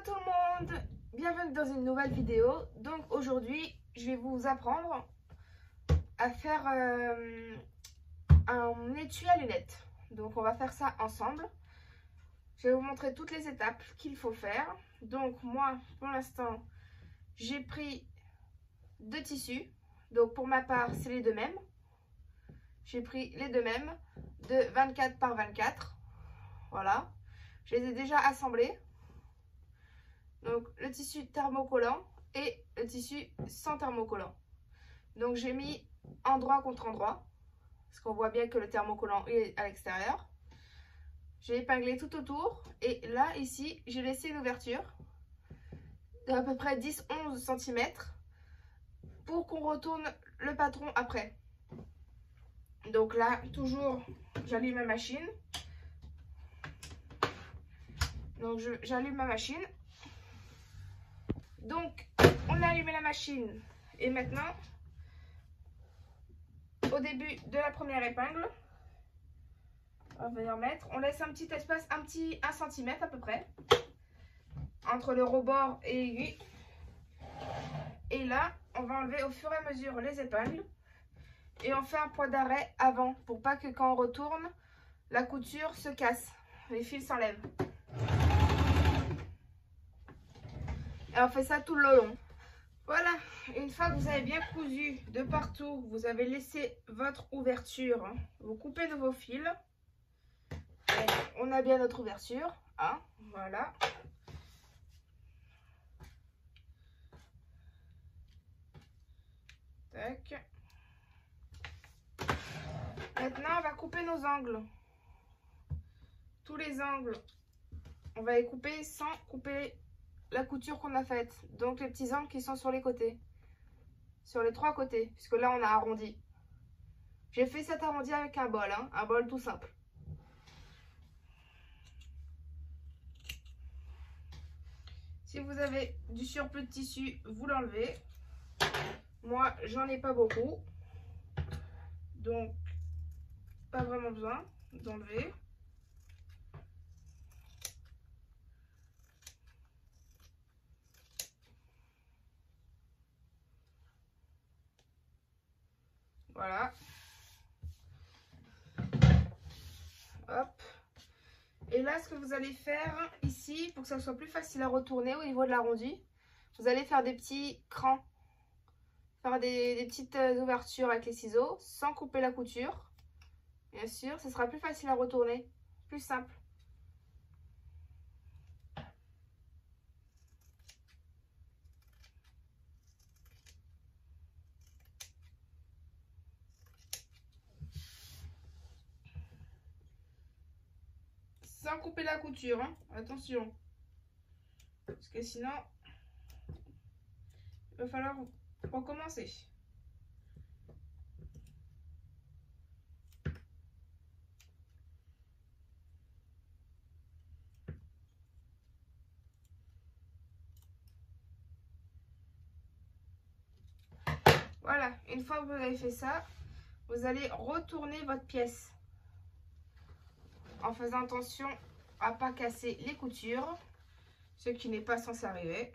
tout le monde, bienvenue dans une nouvelle vidéo. Donc aujourd'hui je vais vous apprendre à faire un étui à lunettes. Donc on va faire ça ensemble. Je vais vous montrer toutes les étapes qu'il faut faire. Donc moi pour l'instant j'ai pris deux tissus. Donc pour ma part c'est les deux mêmes. J'ai pris les deux mêmes de 24 par 24. Voilà, je les ai déjà assemblés. Donc le tissu thermocollant et le tissu sans thermocollant. Donc j'ai mis endroit contre endroit, parce qu'on voit bien que le thermocollant est à l'extérieur. J'ai épinglé tout autour et là ici j'ai laissé une ouverture d'à peu près 10-11 cm pour qu'on retourne le patron après. Donc là toujours j'allume ma machine. Donc j'allume ma machine. Donc on a allumé la machine et maintenant au début de la première épingle on va venir mettre, on laisse un petit espace, un 1 cm à peu près entre le rebord et l'aiguille, et là on va enlever au fur et à mesure les épingles et on fait un point d'arrêt avant pour pas que quand on retourne la couture se casse, les fils s'enlèvent. Et on fait ça tout le long. Voilà, une fois que vous avez bien cousu de partout, vous avez laissé votre ouverture, vous coupez de vos fils. Et on a bien notre ouverture, hein, voilà. Tac. Maintenant, on va couper nos angles. Tous les angles, on va les couper sans couper la couture qu'on a faite. Donc les petits angles qui sont sur les côtés. Sur les trois côtés, puisque là on a arrondi. J'ai fait cet arrondi avec un bol, hein, un bol tout simple. Si vous avez du surplus de tissu, vous l'enlevez. Moi, j'en ai pas beaucoup. Donc, pas vraiment besoin d'enlever. Voilà. Hop. Et là, ce que vous allez faire ici, pour que ça soit plus facile à retourner au niveau de l'arrondi, vous allez faire des petits crans. Faire des petites ouvertures avec les ciseaux, sans couper la couture. Bien sûr, ce sera plus facile à retourner. Plus simple. Sans couper la couture, hein. Attention. Parce que sinon, il va falloir recommencer. Voilà, une fois que vous avez fait ça, vous allez retourner votre pièce. En faisant attention à ne pas casser les coutures, ce qui n'est pas censé arriver.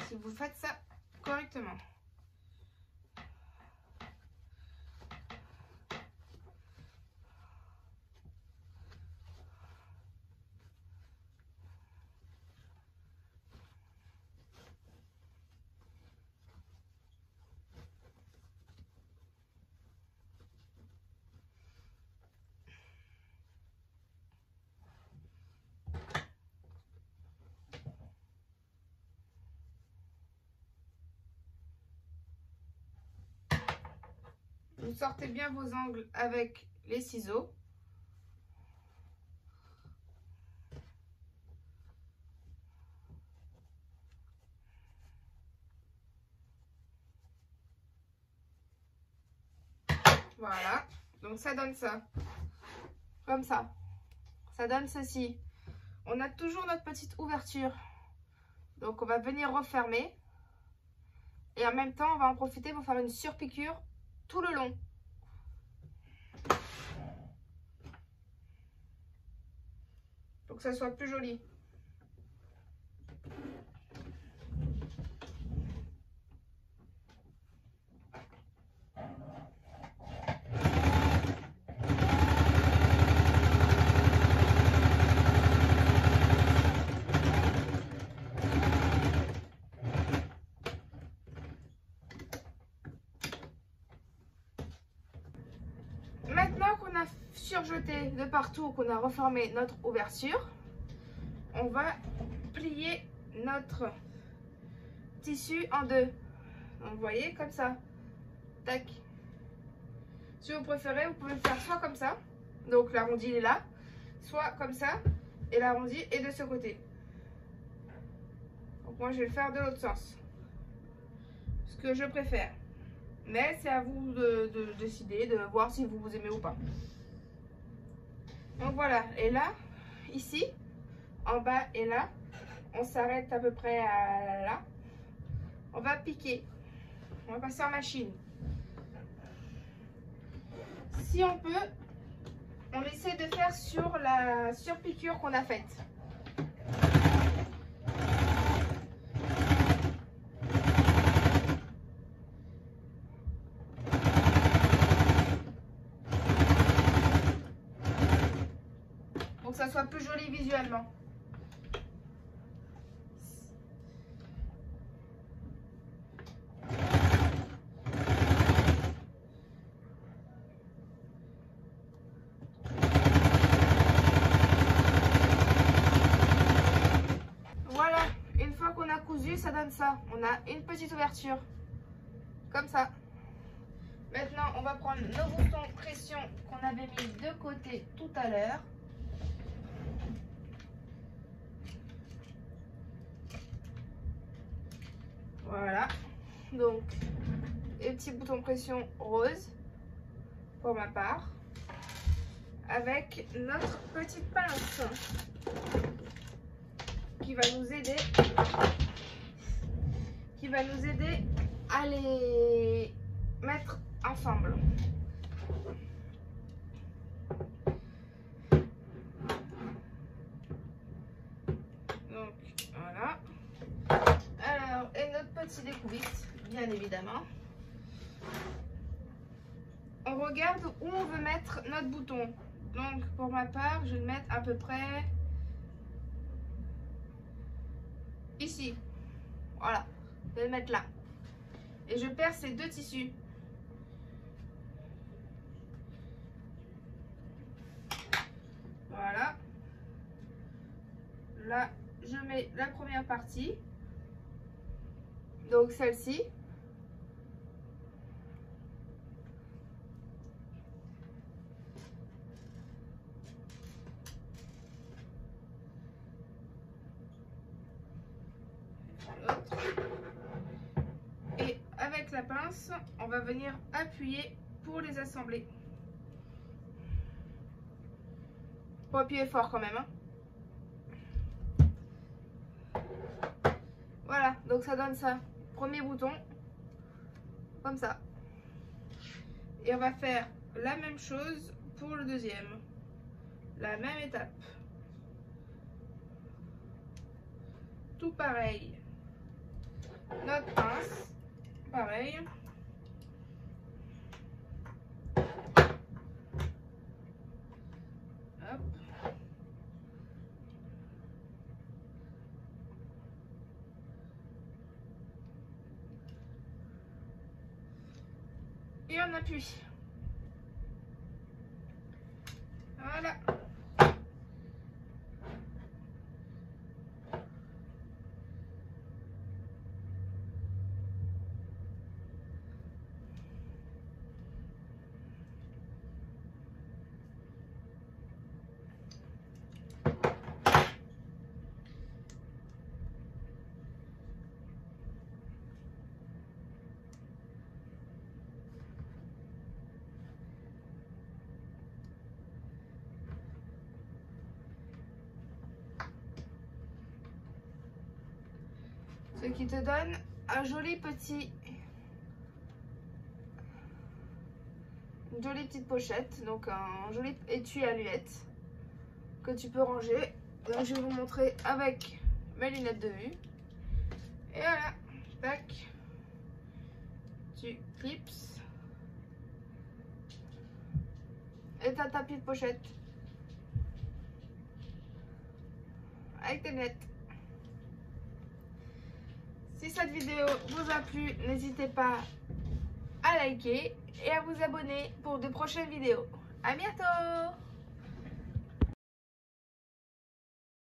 Si vous faites ça correctement. Vous sortez bien vos angles avec les ciseaux. Voilà, donc ça donne ça. Comme ça. Ça donne ceci. On a toujours notre petite ouverture. Donc on va venir refermer. Et en même temps, on va en profiter pour faire une surpiqûre tout le long. pour que ça soit plus joli. Maintenant qu'on a surjeté de partout, qu'on a reformé notre ouverture, on va plier notre tissu en deux. Donc, vous voyez, comme ça. Tac. Si vous préférez, vous pouvez le faire soit comme ça, donc l'arrondi il est là, soit comme ça, et l'arrondi est de ce côté. Donc moi je vais le faire de l'autre sens, ce que je préfère. Mais c'est à vous de décider, de voir si vous aimez ou pas. Donc voilà, et là, ici, en bas et là, on s'arrête à peu près à là. On va piquer, on va passer en machine. Si on peut, on essaie de faire sur la surpiqûre qu'on a faite. Pour que ça soit plus joli visuellement. Ça donne ça, on a une petite ouverture comme ça. Maintenant on va prendre nos boutons pression qu'on avait mis de côté tout à l'heure, voilà, donc les petits boutons pression rose pour ma part, avec notre petite pince qui va nous aider à les mettre ensemble. Donc voilà. Alors, et notre petit découverte, bien évidemment. On regarde où on veut mettre notre bouton. Donc pour ma part, je vais le mettre à peu près ici. Voilà. Je vais le mettre là. Et je perce ces deux tissus. Voilà. Là, je mets la première partie. Donc celle-ci. Et avec la pince, on va venir appuyer pour les assembler. Faut appuyer fort quand même, hein. Voilà, donc ça donne ça. Premier bouton, comme ça. Et on va faire la même chose pour le deuxième. La même étape. Tout pareil. Notre pince, pareil. Hop. Et on appuie. Voilà. Ce qui te donne un joli petit, une jolie petite pochette, donc un joli étui à lunettes que tu peux ranger Donc je vais vous montrer avec mes lunettes de vue. Et voilà, tac, tu clips et ta tapis de pochette avec tes lunettes. Si cette vidéo vous a plu, n'hésitez pas à liker et à vous abonner pour de prochaines vidéos. À bientôt!